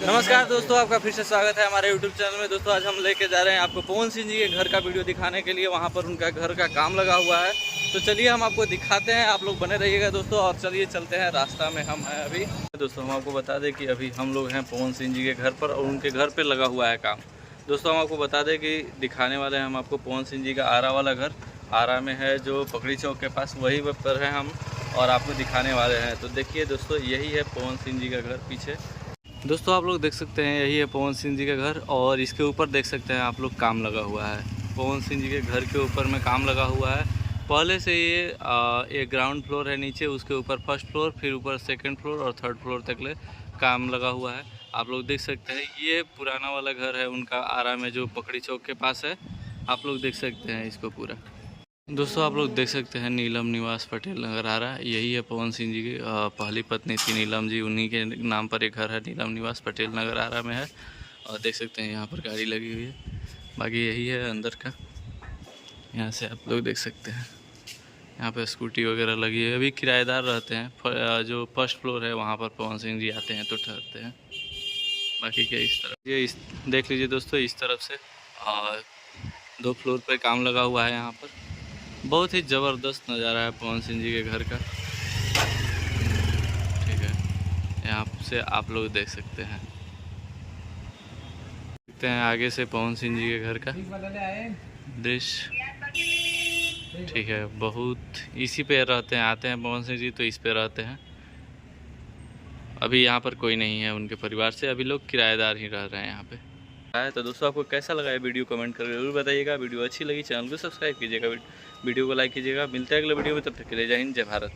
नमस्कार दोस्तों, आपका फिर से स्वागत है हमारे YouTube चैनल में। दोस्तों आज हम लेके जा रहे हैं आपको पवन सिंह जी के घर का वीडियो दिखाने के लिए। वहाँ पर उनका घर का काम लगा हुआ है, तो चलिए हम आपको दिखाते हैं। आप लोग बने रहिएगा दोस्तों। और चलिए चलते हैं, रास्ता में हम हैं अभी। दोस्तों हम आपको बता दें कि अभी हम लोग हैं पवन सिंह जी के घर पर और उनके घर पर लगा हुआ है काम। दोस्तों हम आपको बता दें कि दिखाने वाले हैं हम आपको पवन सिंह जी का आरा वाला घर। आरा में है जो पकड़ी चौक के पास, वही पर है हम और आपको दिखाने वाले हैं। तो देखिए दोस्तों, यही है पवन सिंह जी का घर पीछे। दोस्तों आप लोग देख सकते हैं, यही है पवन सिंह जी का घर और इसके ऊपर देख सकते हैं आप लोग काम लगा हुआ है। पवन सिंह जी के घर के ऊपर में काम लगा हुआ है। पहले से ये एक ग्राउंड फ्लोर है नीचे, उसके ऊपर फर्स्ट फ्लोर, फिर ऊपर सेकंड फ्लोर और थर्ड फ्लोर तक ले काम लगा हुआ है। आप लोग देख सकते हैं, ये पुराना वाला घर है उनका, आरा में जो पकड़ी चौक के पास है। आप लोग देख सकते हैं इसको पूरा। दोस्तों आप लोग देख सकते हैं नीलम निवास पटेल नगर आ रहा है। यही है पवन सिंह जी की पहली पत्नी थी नीलम जी, उन्हीं के नाम पर एक घर है, नीलम निवास पटेल नगर आ रहा में है। और देख सकते हैं यहाँ पर गाड़ी लगी हुई है। बाकी यही है अंदर का, यहाँ से आप लोग देख सकते हैं। यहाँ पर स्कूटी वगैरह लगी है। अभी किराएदार रहते हैं। जो फर्स्ट फ्लोर है वहाँ पर पवन सिंह जी आते हैं तो ठहरते हैं। बाकी क्या इस तरफ ये देख लीजिए दोस्तों, इस तरफ से 2 फ्लोर पर काम लगा हुआ है। यहाँ पर बहुत ही ज़बरदस्त नज़ारा है पवन सिंह जी के घर का। ठीक है, यहाँ से आप लोग देख सकते हैं। देखते हैं आगे से पवन सिंह जी के घर का दृश्य। ठीक है, बहुत इसी पे रहते हैं, आते हैं पवन सिंह जी तो इस पे रहते हैं। अभी यहाँ पर कोई नहीं है उनके परिवार से, अभी लोग किराएदार ही रह रहे हैं यहाँ पे। तो दोस्तों आपको कैसा लगा ये वीडियो कमेंट करके जरूर बताइएगा। वीडियो अच्छी लगी चैनल को सब्सक्राइब कीजिएगा, वीडियो को लाइक कीजिएगा। मिलते हैं अगले वीडियो में, तब तक के लिए जय हिंद जय भारत।